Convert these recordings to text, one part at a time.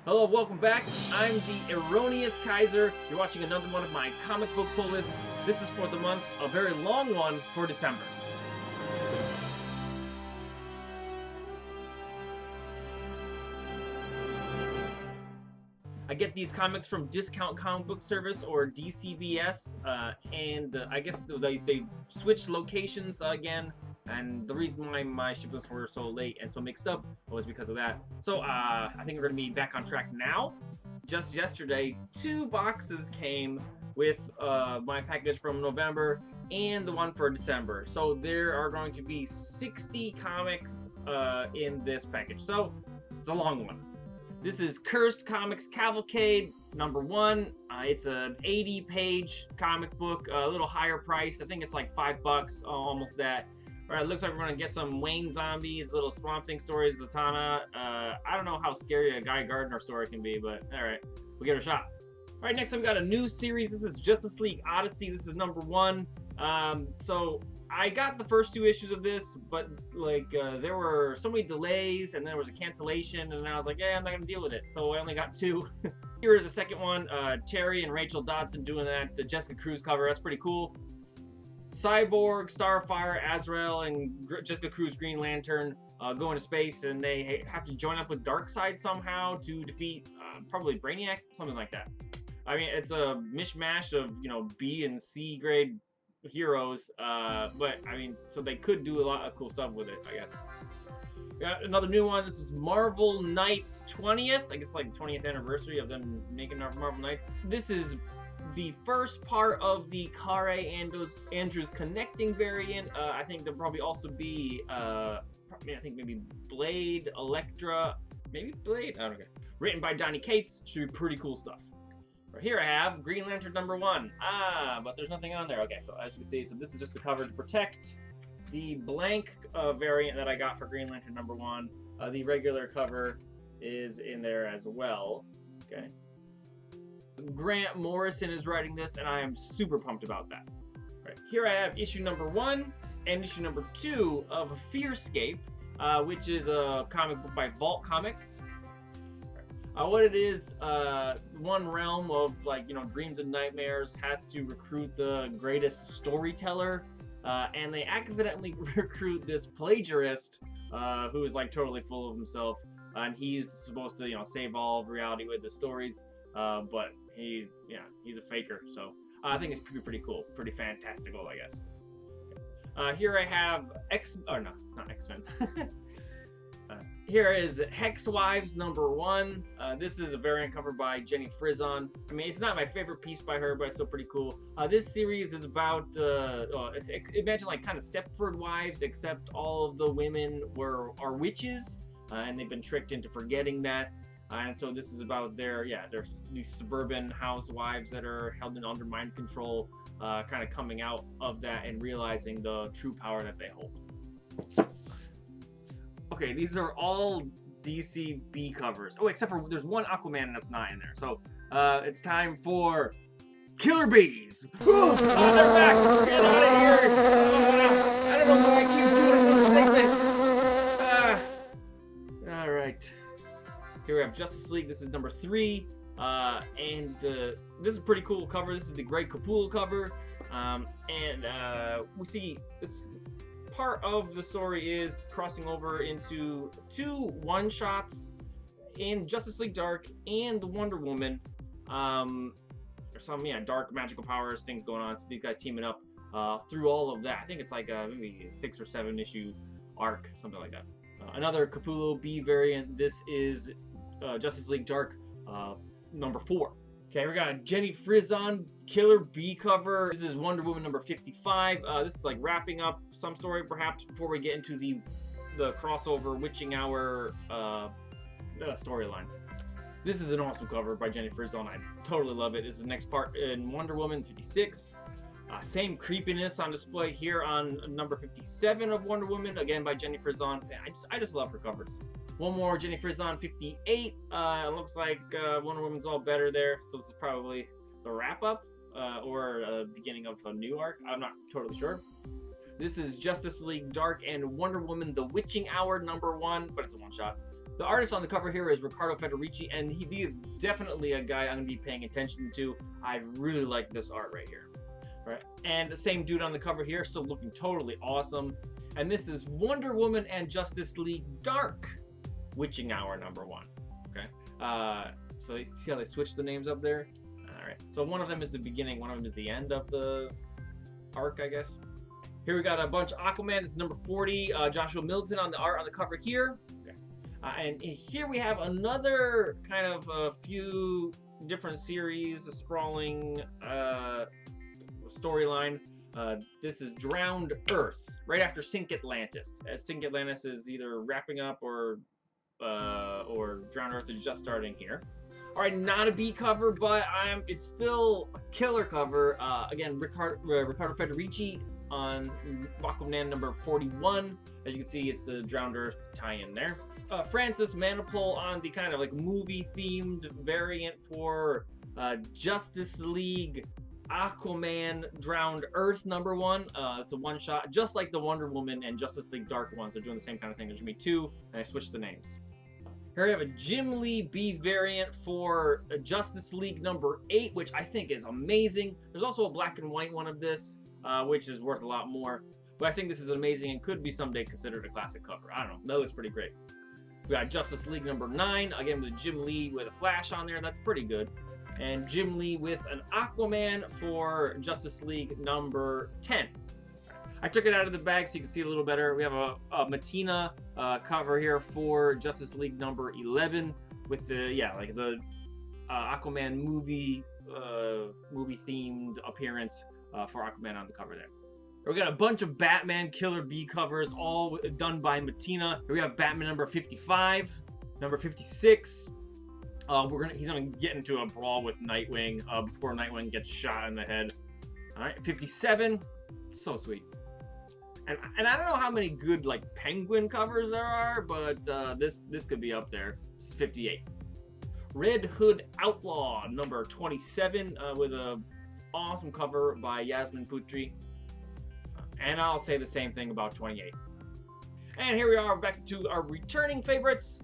Hello, welcome back. I'm the Erroneous Kaiser. You're watching another one of my comic book pull lists. This is for the month, a very long one for December. I get these comics from Discount Comic Book Service or DCBS, and I guess they switched locations again. And the reason why my shipments were so late and so mixed up was because of that. So I think we're going to be back on track now. Just yesterday, 2 boxes came with my package from November and the one for December. So there are going to be 60 comics in this package. So it's a long one. This is Cursed Comics Cavalcade #1. It's an 80-page comic book, a little higher price. I think it's like $5, almost that. Alright, it looks like we're going to get some Wayne Zombies, little Swamp Thing stories, Zatanna. I don't know how scary a Guy Gardner story can be, but alright, we'll give it a shot. Alright, next time we got a new series. This is Justice League Odyssey. This is #1. So I got the first 2 issues of this, but like there were so many delays, and there was a cancellation, and I was like, yeah, I'm not going to deal with it. So I only got 2. Here is the second one. Terry and Rachel Dodson doing that. The Jessica Cruz cover. That's pretty cool. Cyborg, Starfire, Azrael, and Jessica Cruz Green Lantern go into space, and they have to join up with Darkseid somehow to defeat probably Brainiac, something like that. I mean, it's a mishmash of, you know, B and C grade heroes, but I mean, so they could do a lot of cool stuff with it, I guess. We got another new one. This is Marvel Knights 20th. I guess like 20th anniversary of them making Marvel Knights. This is the first part of the Kare Andrews connecting variant. I think there'll probably also be, I think maybe Blade, Elektra, maybe Blade? I don't know. Written by Donny Cates. Should be pretty cool stuff. Right here I have Green Lantern #1. But there's nothing on there. Okay, so as you can see, so this is just the cover to protect. The blank variant that I got for Green Lantern #1, the regular cover is in there as well. Okay. Grant Morrison is writing this, and I am super pumped about that. Right, here I have issue #1 and issue #2 of Fearscape, which is a comic book by Vault Comics. What it is, one realm of, like, you know, dreams and nightmares has to recruit the greatest storyteller, and they accidentally recruit this plagiarist who is like totally full of himself, and he's supposed to, you know, save all of reality with the stories, but he's a faker. So I think it's pretty cool, pretty fantastical, I guess. Here I have not X-Men. Here is Hex Wives #1. This is a variant cover by Jenny Frison. I mean, it's not my favorite piece by her, but it's still pretty cool. This series is about, imagine like kind of Stepford Wives, except all of the women are witches, and they've been tricked into forgetting that. And so this is about there's these suburban housewives that are held under mind control, kind of coming out of that and realizing the true power that they hold. Okay, these are all DCB covers. Oh, except for there's one Aquaman that's not in there. So it's time for Killer Bees. They're back. Get out of here. I don't know why I keep doing this segment. All right. Here we have Justice League. This is #3. And this is a pretty cool cover. This is the Greg Capullo cover. We see this part of the story is crossing over into 2 one-shots in Justice League Dark and the Wonder Woman. There's some dark magical powers things going on, so these guys teaming up through all of that. I think it's like maybe a 6 or 7 issue arc, something like that. Another Capullo B variant. This is Justice League Dark #4. Okay, we got Jenny Frison Killer Bee cover. This is Wonder Woman #55. This is like wrapping up some story perhaps before we get into the crossover Witching Hour storyline. This is an awesome cover by Jenny Frison. I totally love it. This is the next part in Wonder Woman 56. Same creepiness on display here on #57 of Wonder Woman, again by Jenny Frison. I just love her covers. One more, Jenny Frison 58. It looks like Wonder Woman's all better there, so this is probably the wrap-up or beginning of a new arc. I'm not totally sure. This is Justice League Dark and Wonder Woman The Witching Hour #1, but it's a one-shot. The artist on the cover here is Riccardo Federici, and he is definitely a guy I'm going to be paying attention to. I really like this art right here. Right, and the same dude on the cover here, still looking totally awesome. And this is Wonder Woman and Justice League Dark Witching Hour #1. Okay, so you see how they switched the names up there? All right, so one of them is the beginning, one of them is the end of the arc, I guess. Here we got a bunch of Aquaman. This is #40. Joshua Middleton on the art on the cover here. Okay. And here we have another kind of a few different series, a sprawling storyline. This is Drowned Earth, right after Sink Atlantis. Sink Atlantis is either wrapping up or Drowned Earth is just starting here. All right, not a B cover, but it's still a killer cover. Again, Riccardo Federici on Aquaman #41. As you can see, it's the Drowned Earth tie-in there. Francis Manapul on the kind of like movie-themed variant for Justice League Aquaman Drowned Earth #1. It's a one-shot, just like the Wonder Woman and Justice League Dark ones. They're doing the same kind of thing. There's gonna be two, and I switched the names. Here we have a Jim Lee B variant for Justice League #8, which I think is amazing. There's also a black and white one of this, which is worth a lot more. But I think this is amazing and could be someday considered a classic cover. I don't know. That looks pretty great. We got Justice League #9, again with Jim Lee with a Flash on there. That's pretty good. And Jim Lee with an Aquaman for Justice League #10. I took it out of the bag so you can see it a little better. We have a Mattina cover here for Justice League #11 with the Aquaman movie themed appearance for Aquaman on the cover there. We got a bunch of Batman Killer Bee covers, all done by Mattina. Here we have Batman #55, #56. He's gonna get into a brawl with Nightwing before Nightwing gets shot in the head. All right, 57, so sweet. And I don't know how many good like Penguin covers there are, but this could be up there. This is 58. Red Hood Outlaw #27 with a awesome cover by Yasmin Putri. And I'll say the same thing about 28. And here we are back to our returning favorites.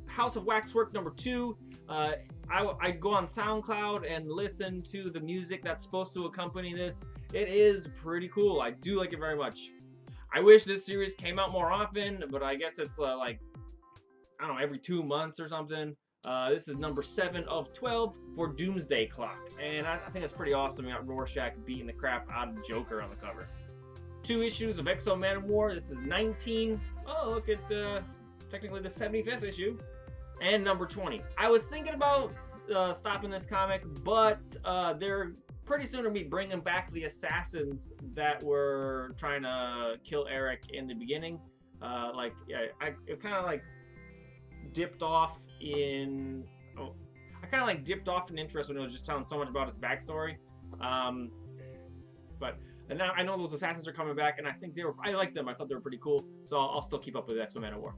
House of Waxwork #2. I go on SoundCloud and listen to the music that's supposed to accompany this. It is pretty cool. I do like it very much. I wish this series came out more often, but I guess it's like, I don't know, every 2 months or something. This is #7 of 12 for Doomsday Clock. And I think it's pretty awesome. We got Rorschach beating the crap out of Joker on the cover. 2 issues of X-O Manowar. This is 19. Oh, look, it's technically the 75th issue. And #20. I was thinking about stopping this comic, but they're pretty soon going to be bringing back the assassins that were trying to kill Eric in the beginning. I kind of like dipped off in interest when it was just telling so much about his backstory. And now I know those assassins are coming back, and I like them. I thought they were pretty cool, so I'll still keep up with X-O Manowar.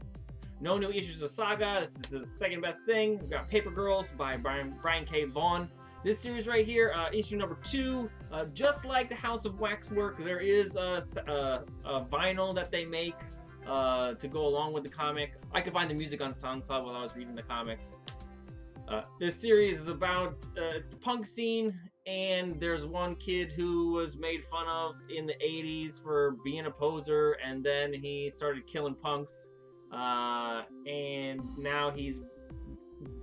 No new issues of Saga. This is the second best thing. We've got Paper Girls by Brian K. Vaughan. This series right here, issue #2, just like the House of Waxwork, there is a vinyl that they make to go along with the comic. I could find the music on SoundCloud while I was reading the comic. This series is about the punk scene, and there's one kid who was made fun of in the 80s for being a poser, and then he started killing punks. And now he's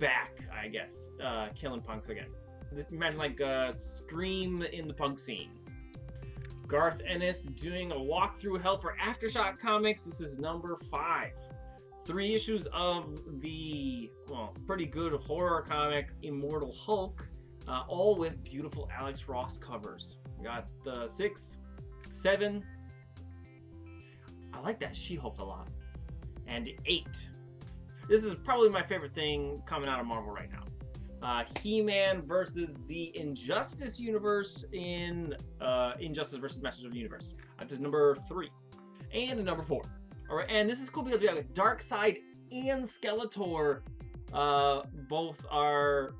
back, I guess, killing punks again. Imagine like Scream in the punk scene. Garth Ennis doing a walkthrough hell for Aftershock Comics. This is #5. 3 issues of the, pretty good horror comic Immortal Hulk, all with beautiful Alex Ross covers. We got 6, 7. I like that She-Hulk a lot. And 8. This is probably my favorite thing coming out of Marvel right now. He-Man versus the Injustice universe in Injustice versus Masters of the Universe. This is #3. And #4. Alright, and this is cool because we have Darkseid and Skeletor. Both are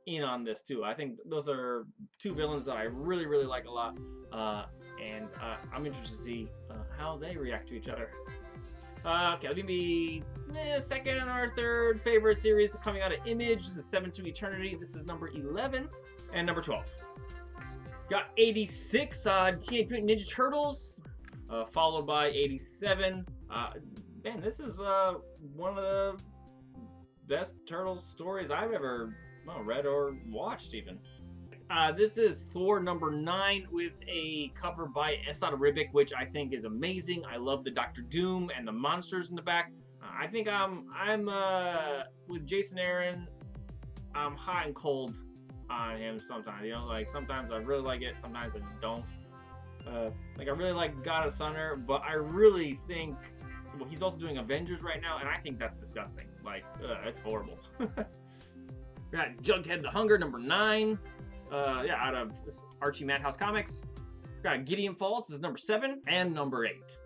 in on this too. I think those are 2 villains that I really, really like a lot. And I'm interested to see how they react to each other. Okay, let me be second or third favorite series coming out of Image. This is 7 to Eternity. This is number 11 and number 12. Got 86, Teenage Mutant Ninja Turtles, followed by 87. Man, this is one of the best Turtles stories I've ever read or watched, even. This is Thor number 9 with a cover by Esad Ribic, which I think is amazing. I love the Doctor Doom and the monsters in the back. I think I'm with Jason Aaron. I'm hot and cold on him sometimes. You know, like sometimes I really like it, sometimes I just don't. Like I really like God of Thunder, but I really think he's also doing Avengers right now, and I think that's disgusting. Like, it's horrible. We got Jughead the Hunger number 9. Out of Archie Madhouse Comics. Got Gideon Falls, this is number 7, and number 8.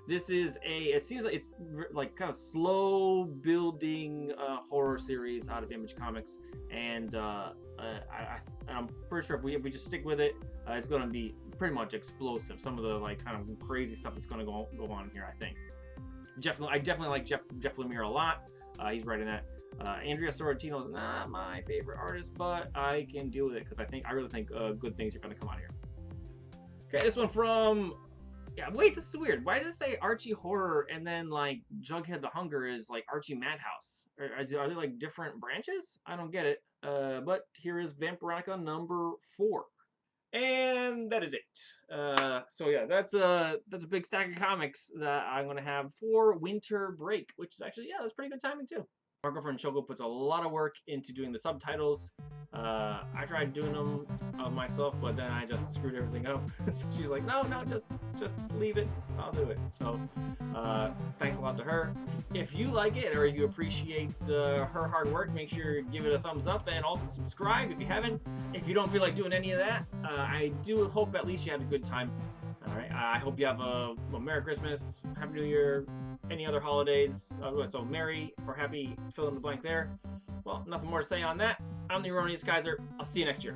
This is it seems like it's like kind of slow building horror series out of Image Comics, and I'm pretty sure if we just stick with it, it's going to be pretty much explosive. Some of the like kind of crazy stuff that's going to go on here, I think. I definitely like Jeff Lemire a lot. He's writing that. Andrea Sorrentino is not my favorite artist, but I can deal with it because I really think good things are going to come out here. Okay, this one from wait, this is weird. Why does it say Archie Horror and then like Jughead the Hunger is like Archie Madhouse? Are they like different branches? I don't get it. But here is Vampironica number 4. And that is it. So yeah, that's a big stack of comics that I'm gonna have for winter break, which is actually that's pretty good timing too. My girlfriend Shoko puts a lot of work into doing the subtitles. I tried doing them myself, but then I just screwed everything up. So she's like, no, just leave it. I'll do it. So thanks a lot to her. If you like it or you appreciate her hard work, make sure you give it a thumbs up and also subscribe if you haven't. If you don't feel like doing any of that, I do hope at least you had a good time. All right. I hope you have a Merry Christmas, Happy New Year, any other holidays. So Merry or Happy, fill in the blank there. Well, nothing more to say on that. I'm the Erroneous Kaiser. I'll see you next year.